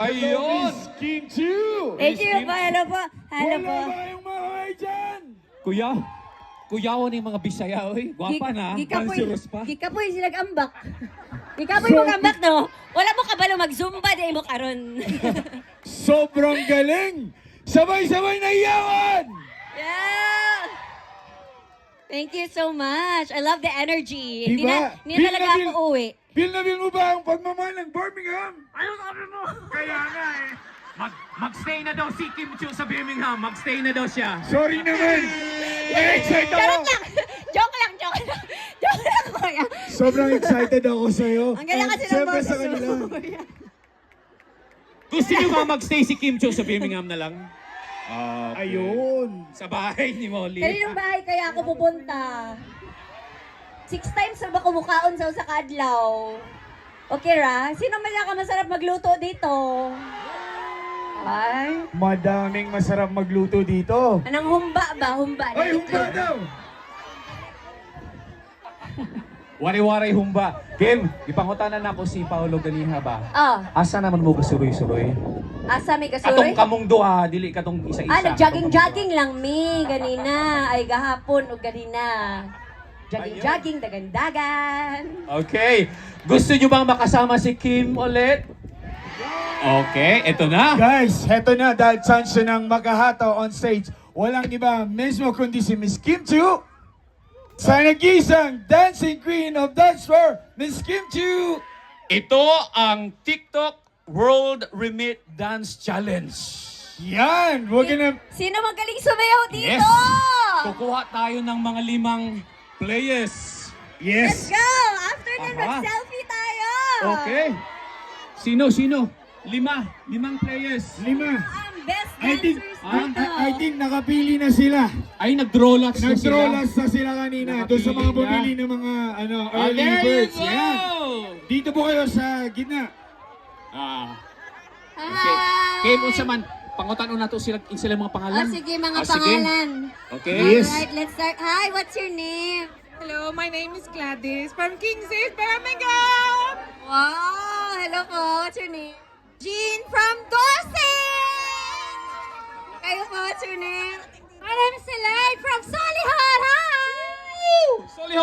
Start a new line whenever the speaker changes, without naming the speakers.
Ayun!
Miss Kim Chu!
Thank you po. Hello po. Hello
Wala
po.
ba kayong mahaway dyan?
Kuya, kuyawan yung mga Bisaya, oy. Gwapa na, pansiros pa.
Gikapoy sila ambak. Gikapoy mo ambak, no? Wala mo kabalo mag-zumba, di mo karon.
Sobrang galing! Sabay-sabay na iyawan!
Yeah! Thank you so much. I love the energy. Hindi
Diba?
na talaga ako uwi.
Feel na feel mo ba ang pagmamahal ng Birmingham?
Ano sabi mo?
Kaya nga eh.
Magstay na daw si Kim Chu sa Birmingham. Magstay na daw siya.
Sorry naman. Na-excite
Charot
ako.
lang! Joke lang, joke lang. Joke lang, kuya.
Sobrang excited ako sa'yo.
Ang ganda kasi ng
Siyempre
boses
sa kanila.
mo, kuya.
Gusto niyo ba magstay si Kim Chu sa Birmingham na lang?
Ayun.
Sa bahay ni Molly.
Kaninong bahay kaya ako pupunta? 6 times na ba kumukaon sa kadlaw? Okay ra? Sino man masarap magluto dito? Ay.
Madaming masarap magluto dito.
Anong humba ba? Humba.
Ay, humba daw!
Wari-waray humba. Kim, ipangutanan na ako si Paolo Ganiha ba?
Ah,
Asa naman mo kasuroy-suroy?
asa may
Katong
kasuroy?
kamong duha, dili katong isa-isa.
Nag-jogging-jogging lang mi, ganina. Ay, gahapon o ganina. Jogging-jogging, dagan-dagan.
Okay. Gusto niyo bang makasama si Kim ulit? Okay, eto na.
Guys, heto na dahil chance siya ng makahataw on stage. Walang iba mismo kundi si Miss Kim Chu. Sa nag-isang dancing queen of dance floor, Miss Kim Chu.
Ito ang TikTok World Remit Dance Challenge.
Yan, huwag na.
Sino magaling sumayaw dito?
Yes! Kukuha tayo ng mga 5 players.
Let's
Yes.
go! After that,
Aha.
mag-selfie tayo!
Okay. Sino? 5 players.
5.
Ang best
I think,
dancers dito.
I think nakapili na sila.
Ay, nag-draw lots na sila.
Nag-trollas na sila kanina. Doon sa mga
Nakapili na.
bumili ng mga early
There you
birds.
go!
Yan. Dito po kayo sa gitna.
Okay. Kim, unsa man, pangutan na to sila mga pangalan.
Oh, sige, mga
Sige.
pangalan.
Okay.
Yes.
Alright, let's start. Hi, what's your name?
Hello, my name is Gladys from King's Birmingham.
Wow, hello po. What's your name? Jean from Dorset! Kayo po, what's your name? My name is Celeste from Solihull. Hi!
Solihull.